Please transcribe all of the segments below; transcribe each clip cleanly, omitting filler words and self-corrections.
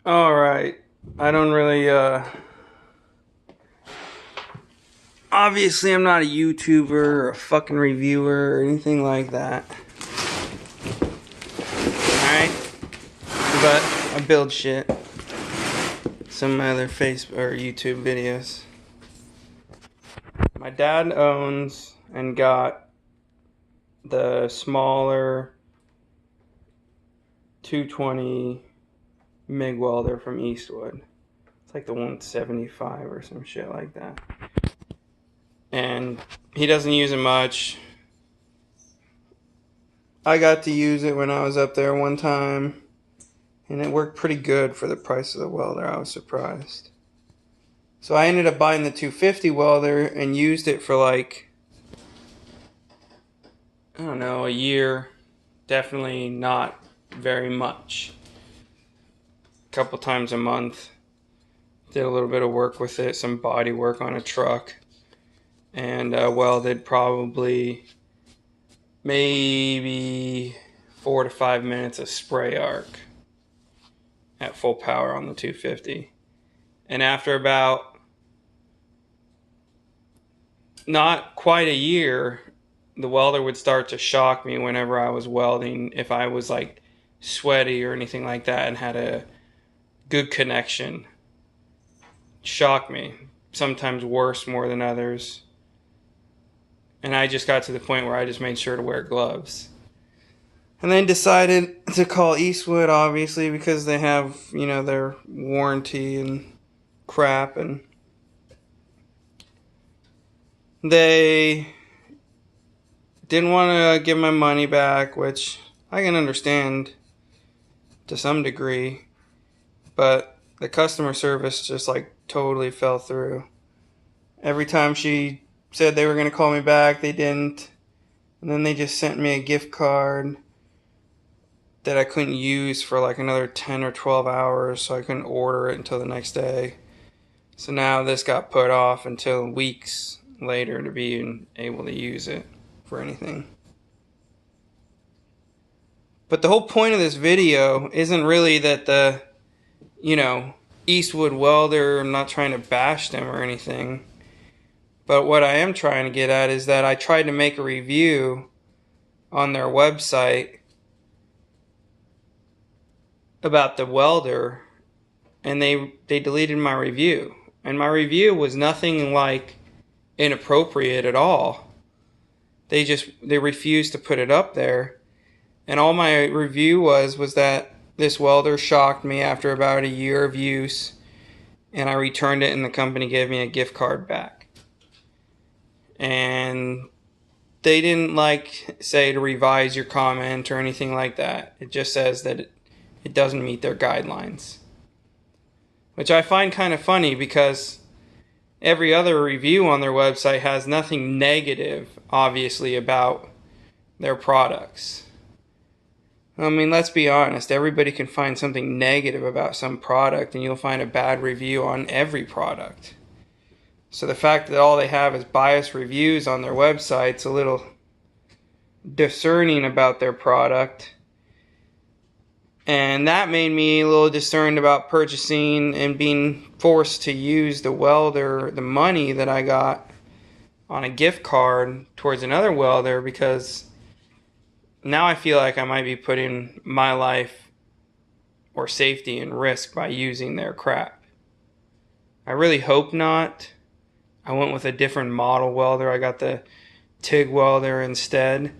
Alright. I don't really, obviously I'm not a YouTuber or a fucking reviewer or anything like that. Alright? But I build shit. Some of my other Facebook or YouTube videos. My dad owns and got the smaller 220 MIG welder from Eastwood. It's like the 175 or some shit like that. And he doesn't use it much. I got to use it when I was up there one time, and it worked pretty good for the price of the welder. I was surprised. So I ended up buying the 250 welder and used it for like, I don't know, a year. Definitely not very much. A couple times a month. Did a little bit of work with it, some body work on a truck, and welded probably maybe 4 to 5 minutes of spray arc at full power on the 250. And after about not quite a year, the welder would start to shock me whenever I was welding, if I was like sweaty or anything like that and had a good connection. Shock me, sometimes worse more than others. And I just got to the point where I just made sure to wear gloves. And then decided to call Eastwood, obviously, because they have, their warranty and crap. And they didn't want to give my money back, which I can understand to some degree. But the customer service just like totally fell through. Every time she said they were going to call me back, they didn't. And then they just sent me a gift card that I couldn't use for like another 10 or 12 hours, so I couldn't order it until the next day. So now this got put off until weeks later to be able to use it for anything. But the whole point of this video isn't really that the, Eastwood welder, I'm not trying to bash them or anything. But what I am trying to get at is that I tried to make a review on their website about the welder, and they deleted my review. And my review was nothing like inappropriate at all. They refused to put it up there. And all my review was that this welder shocked me after about a year of use, and I returned it and the company gave me a gift card back. And they didn't say to revise your comment or anything like that. It just says that it doesn't meet their guidelines. Which I find kind of funny because every other review on their website has nothing negative, obviously, about their products. I mean, let's be honest. Everybody can find something negative about some product, and you'll find a bad review on every product. So the fact that all they have is biased reviews on their website's a little discerning about their product. And that made me a little discerned about purchasing and being forced to use the welder, the money that I got on a gift card towards another welder, because now I feel like I might be putting my life or safety in risk by using their crap. I really hope not. I went with a different model welder. I got the TIG welder instead.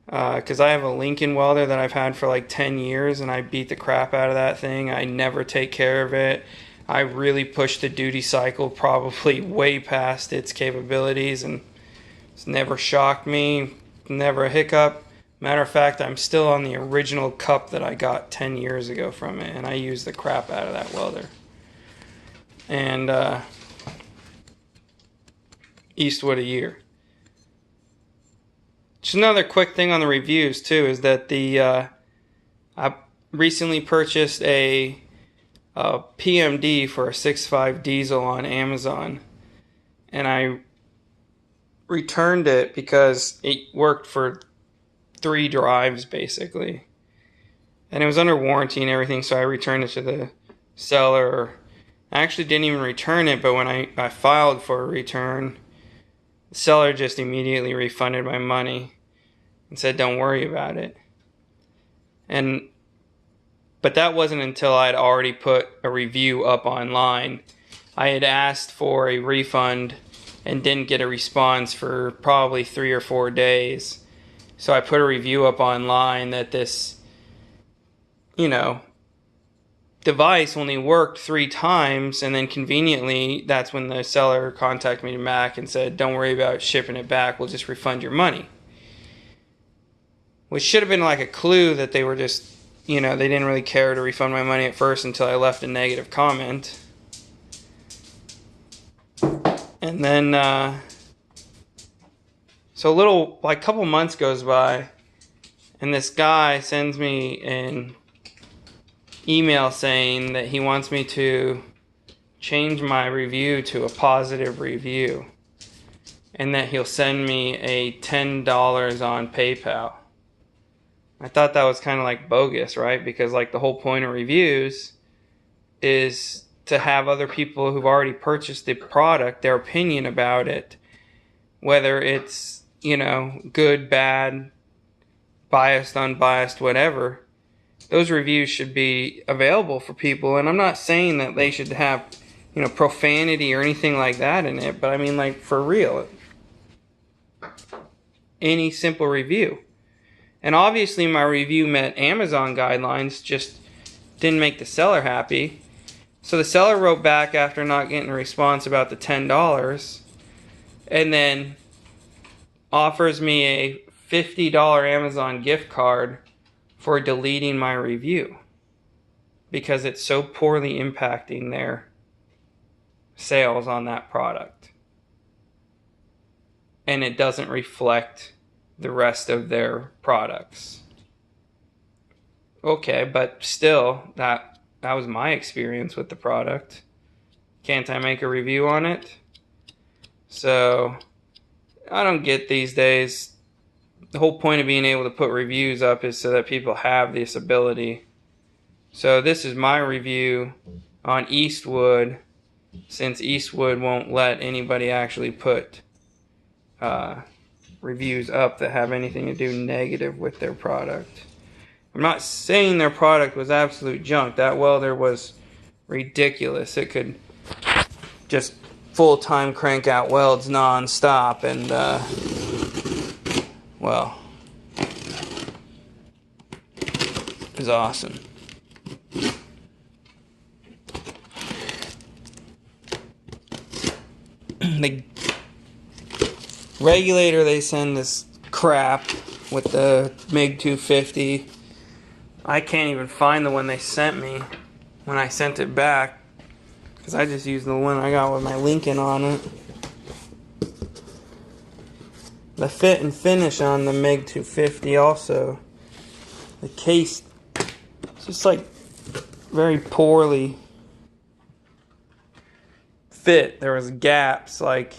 Because I have a Lincoln welder that I've had for like 10 years, and I beat the crap out of that thing. I never take care of it. I really push the duty cycle probably way past its capabilities, and it's never shocked me, never a hiccup. Matter of fact, I'm still on the original cup that I got 10 years ago from it, and I use the crap out of that welder. And Eastwood a year. Just another quick thing on the reviews too is that I recently purchased a PMD for a 6.5 diesel on Amazon, and I returned it because it worked for 3 drives basically, and it was under warranty and everything, so I returned it to the seller actually didn't even return it, but when I filed for a return, the seller just immediately refunded my money and said, don't worry about it. But that wasn't until I'd already put a review up online. I had asked for a refund and didn't get a response for probably 3 or 4 days. So I put a review up online that this, device only worked 3 times, and then conveniently, that's when the seller contacted me back and said, don't worry about shipping it back, we'll just refund your money. Which should have been like a clue that they were just, they didn't really care to refund my money at first until I left a negative comment. And then, so a couple months goes by, and this guy sends me an email saying that he wants me to change my review to a positive review, and that he'll send me a $10 on PayPal. I thought that was kind of like bogus, right? Because like the whole point of reviews is to have other people who've already purchased the product, their opinion about it, whether it's, good, bad, biased, unbiased, whatever. Those reviews should be available for people. And I'm not saying that they should have, profanity or anything like that in it, but I mean, like, for real, any simple review. And obviously my review met Amazon guidelines, just didn't make the seller happy. So the seller wrote back after not getting a response about the $10, and then offers me a $50 Amazon gift card for deleting my review because it's so poorly impacting their sales on that product. And it doesn't reflect the rest of their products. Okay, but still, that was my experience with the product. Can't I make a review on it? So, I don't get these days. The whole point of being able to put reviews up is so that people have this ability. So this is my review on Eastwood, since Eastwood won't let anybody actually put reviews up that have anything to do negative with their product. I'm not saying their product was absolute junk. That welder was ridiculous. It could just full-time crank out welds non-stop, and well, it was awesome. The regulator they send this crap with the MiG 250. I can't even find the one they sent me when I sent it back, because I just used the one I got with my Lincoln on it. The fit and finish on the MiG 250 also, the case, it's just like very poorly fit. There was gaps, like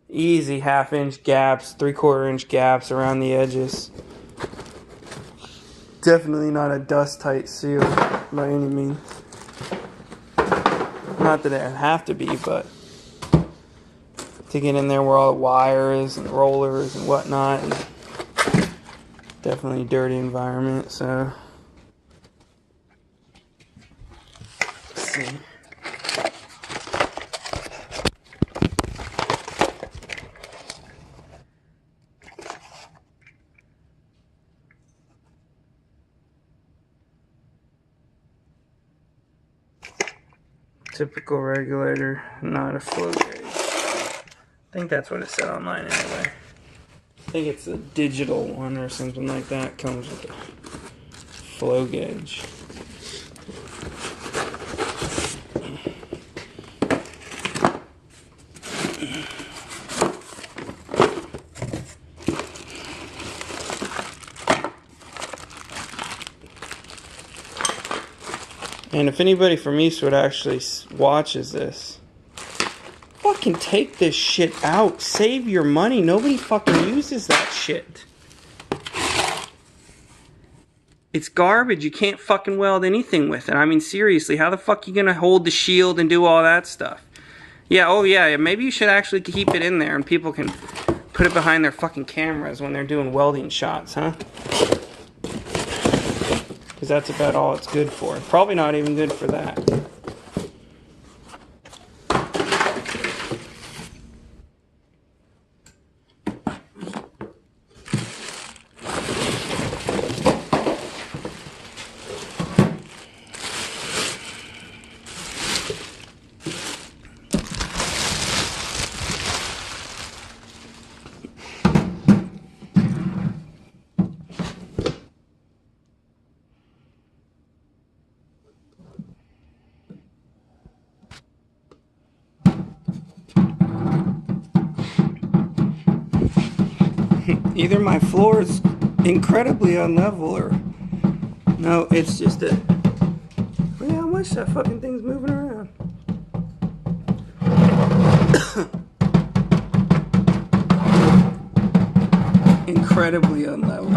easy 1/2 inch gaps, 3/4 inch gaps around the edges. Definitely not a dust tight seal by any means. Not that it would have to be, but to get in there where all the wires and rollers and whatnot, and definitely a dirty environment. So let's see. Typical regulator, not a flow gauge. I think that's what it said online anyway. I think it's a digital one or something like that. Comes with a flow gauge. And if anybody from Eastwood actually watches this, fucking take this shit out. Save your money. Nobody fucking uses that shit. It's garbage. You can't fucking weld anything with it. I mean, seriously, how the fuck are you gonna hold the shield and do all that stuff? Yeah, oh yeah, maybe you should actually keep it in there and people can put it behind their fucking cameras when they're doing welding shots, huh? Because that's about all it's good for. Probably not even good for that. Either my floor is incredibly unlevel or no, it's just a. Look how much that fucking thing's moving around. Incredibly unlevel.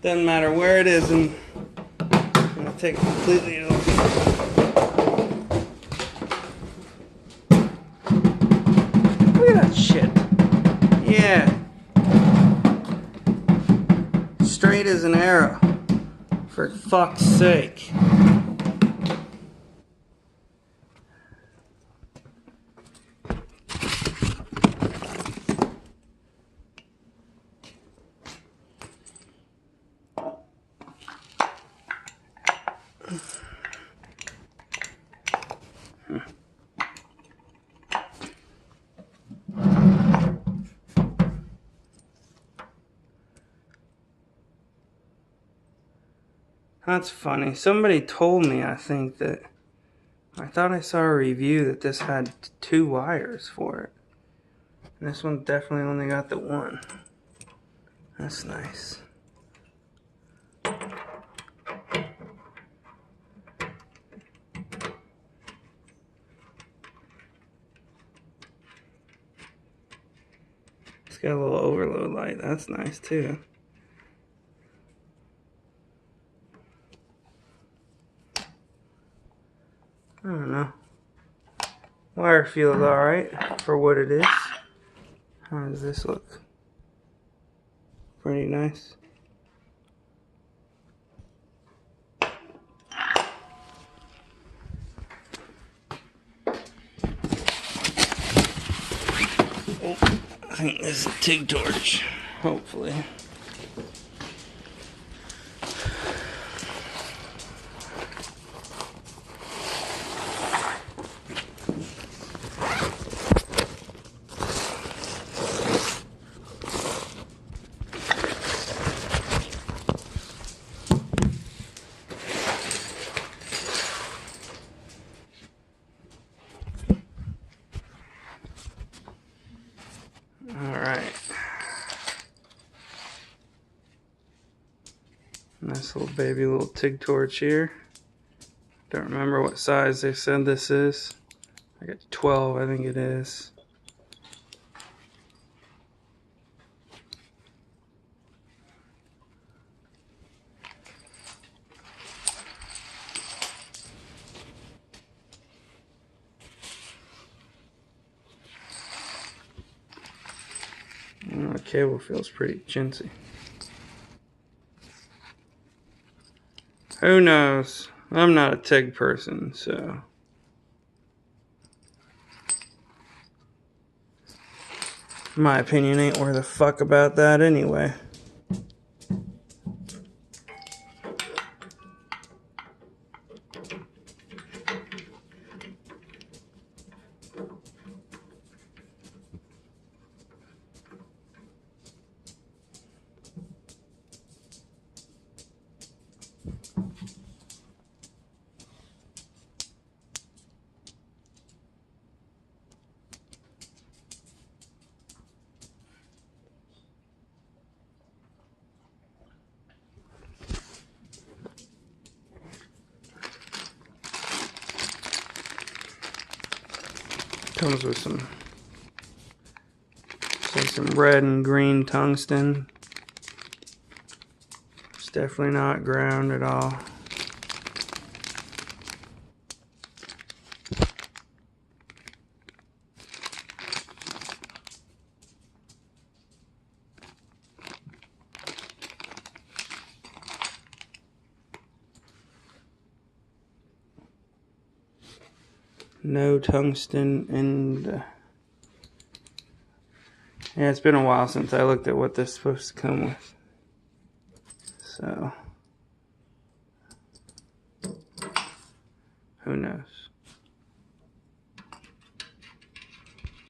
Doesn't matter where it is, and I'm gonna take it completely off. Look at that shit. Yeah. Straight as an arrow. For fuck's sake. That's funny. Somebody told me, I think, that I thought I saw a review that this had 2 wires for it. And this one definitely only got the 1. That's nice. It's got a little overload light. That's nice too. I don't know. Wire feels alright for what it is. How does this look? Pretty nice. Oh, I think this is a TIG torch. Hopefully. Alright. Nice little baby little TIG torch here. Don't remember what size they said this is. I got 12, I think it is. The cable feels pretty chintzy. Who knows? I'm not a TIG person, so. My opinion ain't worth a fuck about that anyway. Comes with some red and green tungsten. definitely not ground at all. No tungsten in the... Yeah, it's been a while since I looked at what this is supposed to come with. So, who knows?